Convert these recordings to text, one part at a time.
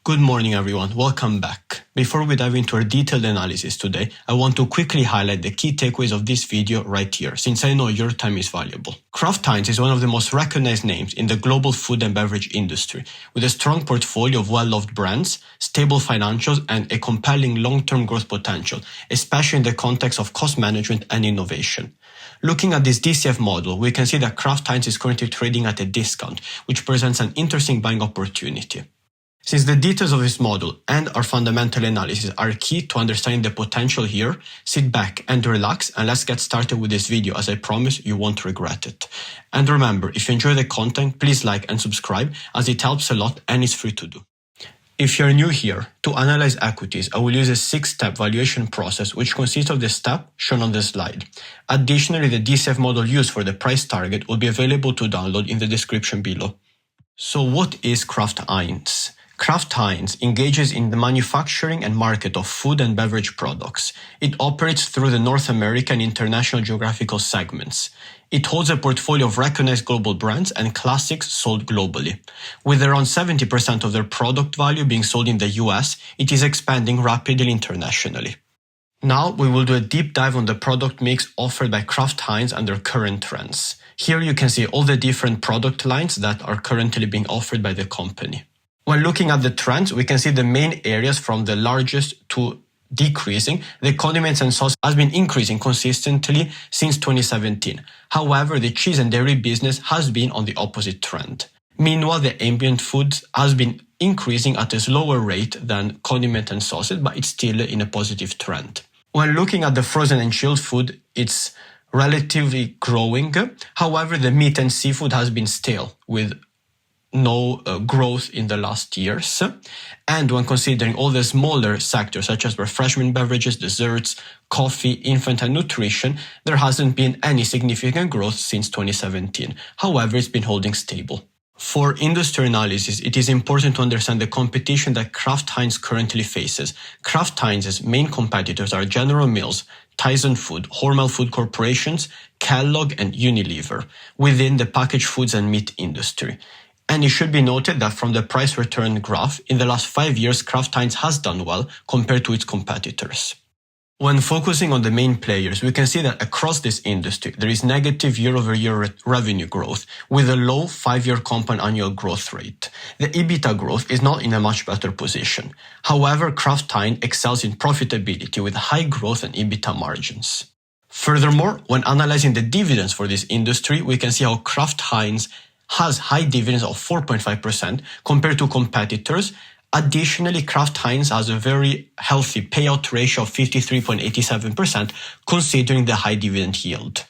Good morning, everyone. Welcome back. Before we dive into our detailed analysis today, I want to quickly highlight the key takeaways of this video right here, since I know your time is valuable. Kraft Heinz is one of the most recognized names in the global food and beverage industry, with a strong portfolio of well-loved brands, stable financials, and a compelling long-term growth potential, especially in the context of cost management and innovation. Looking at this DCF model, we can see that Kraft Heinz is currently trading at a discount, which presents an interesting buying opportunity. Since the details of this model and our fundamental analysis are key to understanding the potential here, sit back and relax and let's get started with this video, as I promise you won't regret it. And remember, if you enjoy the content, please like and subscribe, as it helps a lot and is free to do. If you're new here, to analyze equities, I will use a 6-step valuation process which consists of the step shown on the slide. Additionally, the DCF model used for the price target will be available to download in the description below. So what is Kraft Heinz? Kraft Heinz engages in the manufacturing and market of food and beverage products. It operates through the North American and international geographical segments. It holds a portfolio of recognized global brands and classics sold globally. With around 70% of their product value being sold in the US, it is expanding rapidly internationally. Now we will do a deep dive on the product mix offered by Kraft Heinz and their current trends. Here you can see all the different product lines that are currently being offered by the company. When looking at the trends, we can see the main areas from the largest to decreasing. The condiments and sauce has been increasing consistently since 2017. However, the cheese and dairy business has been on the opposite trend. Meanwhile, the ambient foods has been increasing at a slower rate than condiment and sauces, but it's still in a positive trend. When looking at the frozen and chilled food, it's relatively growing. However, the meat and seafood has been stale, with no growth in the last years. And when considering all the smaller sectors such as refreshment beverages, desserts, coffee, infant and nutrition, there hasn't been any significant growth since 2017. However, it's been holding stable. For industry analysis, it is important to understand the competition that Kraft Heinz currently faces. Kraft Heinz's main competitors are General Mills, Tyson Food, Hormel Food Corporations, Kellogg and Unilever within the packaged foods and meat industry. And it should be noted that from the price return graph, in the last 5 years, Kraft Heinz has done well compared to its competitors. When focusing on the main players, we can see that across this industry, there is negative year-over-year revenue growth with a low 5-year compound annual growth rate. The EBITDA growth is not in a much better position. However, Kraft Heinz excels in profitability with high growth and EBITDA margins. Furthermore, when analyzing the dividends for this industry, we can see how Kraft Heinz has high dividends of 4.5% compared to competitors. Additionally, Kraft Heinz has a very healthy payout ratio of 53.87% considering the high dividend yield.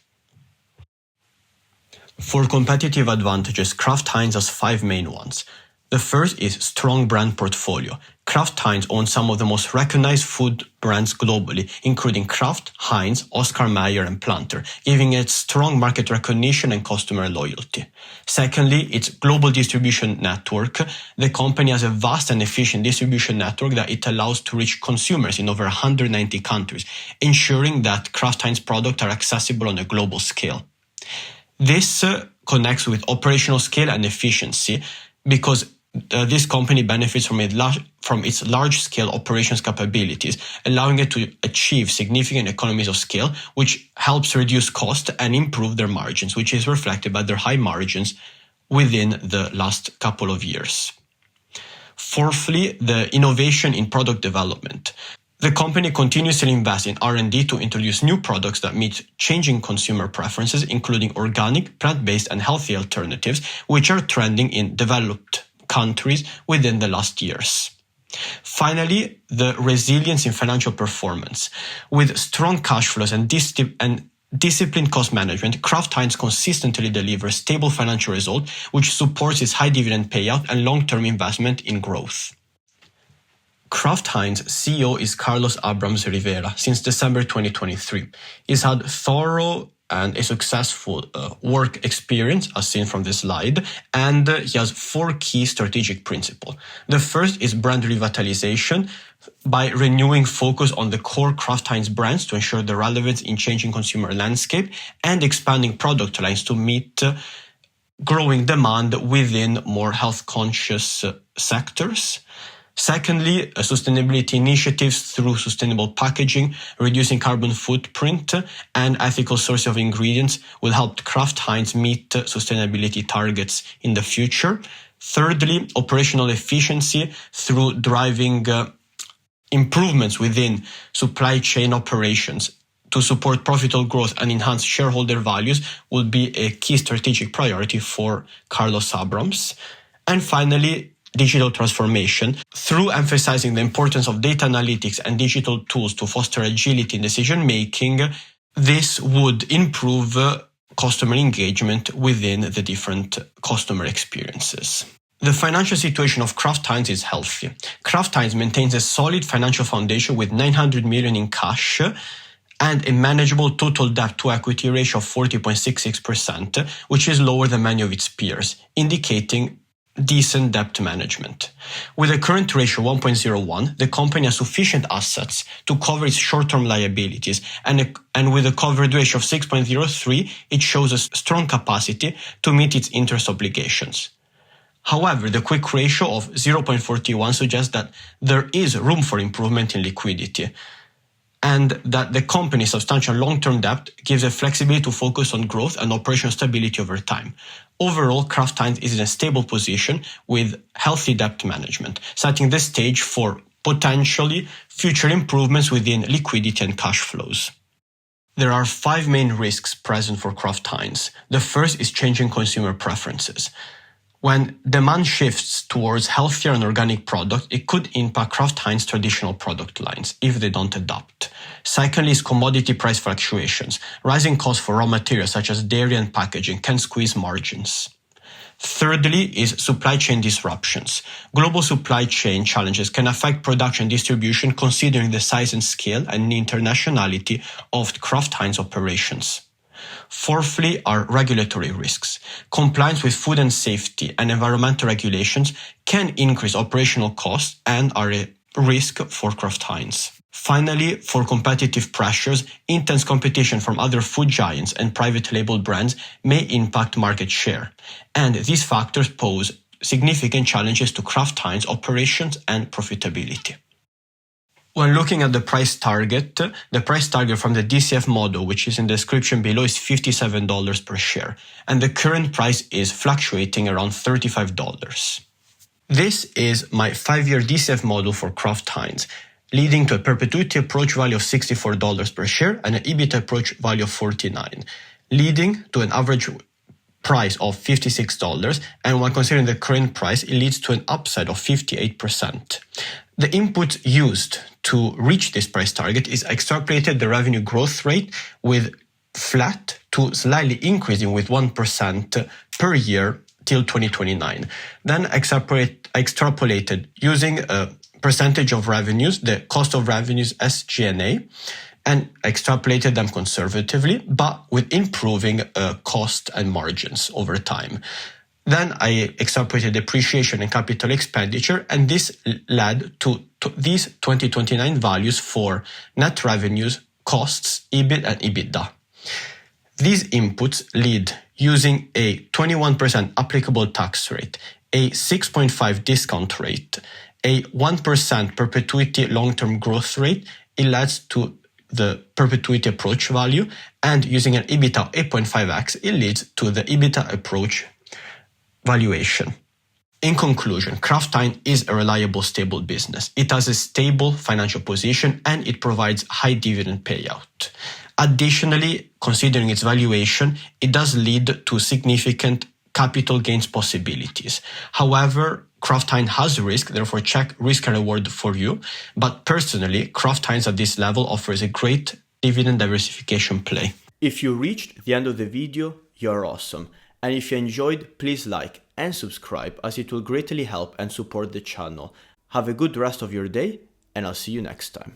For competitive advantages, Kraft Heinz has 5 main ones. The first is strong brand portfolio. Kraft Heinz owns some of the most recognized food brands globally, including Kraft, Heinz, Oscar Mayer, and Planter, giving it strong market recognition and customer loyalty. Secondly, its global distribution network. The company has a vast and efficient distribution network that it allows to reach consumers in over 190 countries, ensuring that Kraft Heinz products are accessible on a global scale. This connects with operational scale and efficiency because this company benefits from its large-scale operations capabilities, allowing it to achieve significant economies of scale, which helps reduce cost and improve their margins, which is reflected by their high margins within the last couple of years. Fourthly, the innovation in product development. The company continuously invests in R&D to introduce new products that meet changing consumer preferences, including organic, plant-based, and healthy alternatives, which are trending in developed countries within the last years. Finally, the resilience in financial performance. With strong cash flows and disciplined cost management, Kraft Heinz consistently delivers stable financial results, which supports its high dividend payout and long-term investment in growth. Kraft Heinz CEO is Carlos Abrams Rivera since December 2023. He's had thorough and a successful work experience, as seen from this slide, and he has 4 key strategic principles. The first is brand revitalization, by renewing focus on the core Kraft Heinz brands to ensure the relevance in changing consumer landscape, and expanding product lines to meet growing demand within more health-conscious sectors. Secondly, sustainability initiatives through sustainable packaging, reducing carbon footprint, and ethical source of ingredients will help Kraft Heinz meet sustainability targets in the future. Thirdly, operational efficiency through driving improvements within supply chain operations to support profitable growth and enhance shareholder values will be a key strategic priority for Carlos Abrams. And finally, digital transformation. Through emphasizing the importance of data analytics and digital tools to foster agility in decision making, this would improve customer engagement within the different customer experiences. The financial situation of Kraft Heinz is healthy. Kraft Heinz maintains a solid financial foundation with 900 million in cash and a manageable total debt to equity ratio of 40.66%, which is lower than many of its peers, indicating decent debt management. With a current ratio 1.01, the company has sufficient assets to cover its short-term liabilities, and with a coverage ratio of 6.03, it shows a strong capacity to meet its interest obligations. However, the quick ratio of 0.41 suggests that there is room for improvement in liquidity, and that the company's substantial long-term debt gives a flexibility to focus on growth and operational stability over time. Overall, Kraft Heinz is in a stable position with healthy debt management, setting the stage for potentially future improvements within liquidity and cash flows. There are 5 main risks present for Kraft Heinz. The first is changing consumer preferences. When demand shifts towards healthier and organic products, it could impact Kraft Heinz traditional product lines if they don't adapt. Secondly is commodity price fluctuations. Rising costs for raw materials such as dairy and packaging can squeeze margins. Thirdly is supply chain disruptions. Global supply chain challenges can affect production and distribution considering the size and scale and internationality of Kraft Heinz operations. Fourthly are regulatory risks. Compliance with food and safety and environmental regulations can increase operational costs and are a risk for Kraft Heinz. Finally, for competitive pressures, intense competition from other food giants and private label brands may impact market share, and these factors pose significant challenges to Kraft Heinz operations and profitability. When looking at the price target from the DCF model, which is in the description below, is $57 per share, and the current price is fluctuating around $35. This is my 5-year DCF model for Kraft Heinz, leading to a perpetuity approach value of $64 per share and an EBIT approach value of $49, leading to an average price of $56, and when considering the current price, it leads to an upside of 58%. The input used to reach this price target is extrapolated the revenue growth rate with flat to slightly increasing with 1% per year till 2029. Then extrapolated using a percentage of revenues, the cost of revenues SG&A, and extrapolated them conservatively, but with improving cost and margins over time. Then I extrapolated depreciation and capital expenditure, and this led to these 2029 values for net revenues, costs, EBIT, and EBITDA. These inputs lead using a 21% applicable tax rate, a 6.5 discount rate, a 1% perpetuity long-term growth rate. It leads to the perpetuity approach value, and using an EBITDA of 8.5x, it leads to the EBITDA approach valuation. In conclusion, Kraft Heinz is a reliable, stable business. It has a stable financial position and it provides high dividend payout. Additionally, considering its valuation, it does lead to significant capital gains possibilities. However, Kraft Heinz has risk, therefore check risk and reward for you. But personally, Kraft Heinz at this level offers a great dividend diversification play. If you reached the end of the video, you're awesome. And if you enjoyed, please like and subscribe as it will greatly help and support the channel. Have a good rest of your day and I'll see you next time.